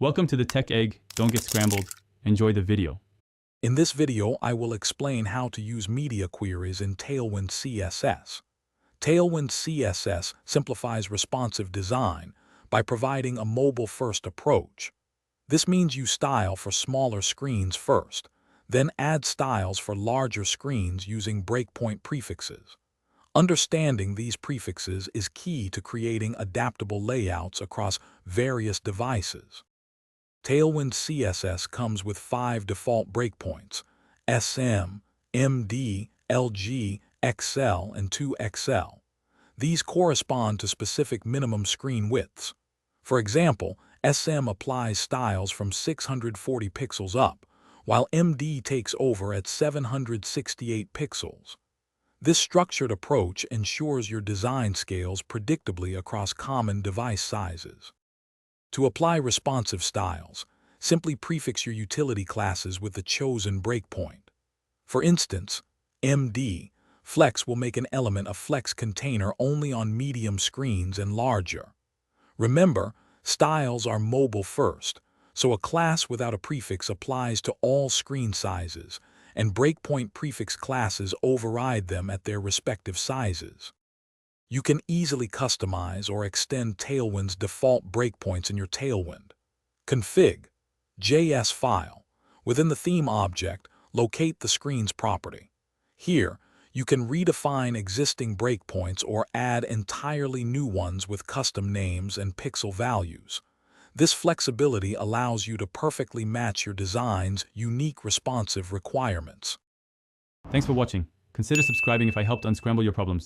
Welcome to the Tech Egg. Don't get scrambled. Enjoy the video. In this video, I will explain how to use media queries in Tailwind CSS. Tailwind CSS simplifies responsive design by providing a mobile-first approach. This means you style for smaller screens first, then add styles for larger screens using breakpoint prefixes. Understanding these prefixes is key to creating adaptable layouts across various devices. Tailwind CSS comes with 5 default breakpoints: SM, MD, LG, XL, and 2XL. These correspond to specific minimum screen widths. For example, SM applies styles from 640 pixels up, while MD takes over at 768 pixels. This structured approach ensures your design scales predictably across common device sizes. To apply responsive styles, simply prefix your utility classes with the chosen breakpoint. For instance, MD, Flex will make an element a Flex container only on medium screens and larger. Remember, styles are mobile first, so a class without a prefix applies to all screen sizes, and breakpoint prefix classes override them at their respective sizes. You can easily customize or extend Tailwind's default breakpoints in your Tailwind. Config JS file. Within the theme object, locate the screen's property. Here, you can redefine existing breakpoints or add entirely new ones with custom names and pixel values. This flexibility allows you to perfectly match your design's unique responsive requirements. Thanks for watching. Consider subscribing if I helped unscramble your problems.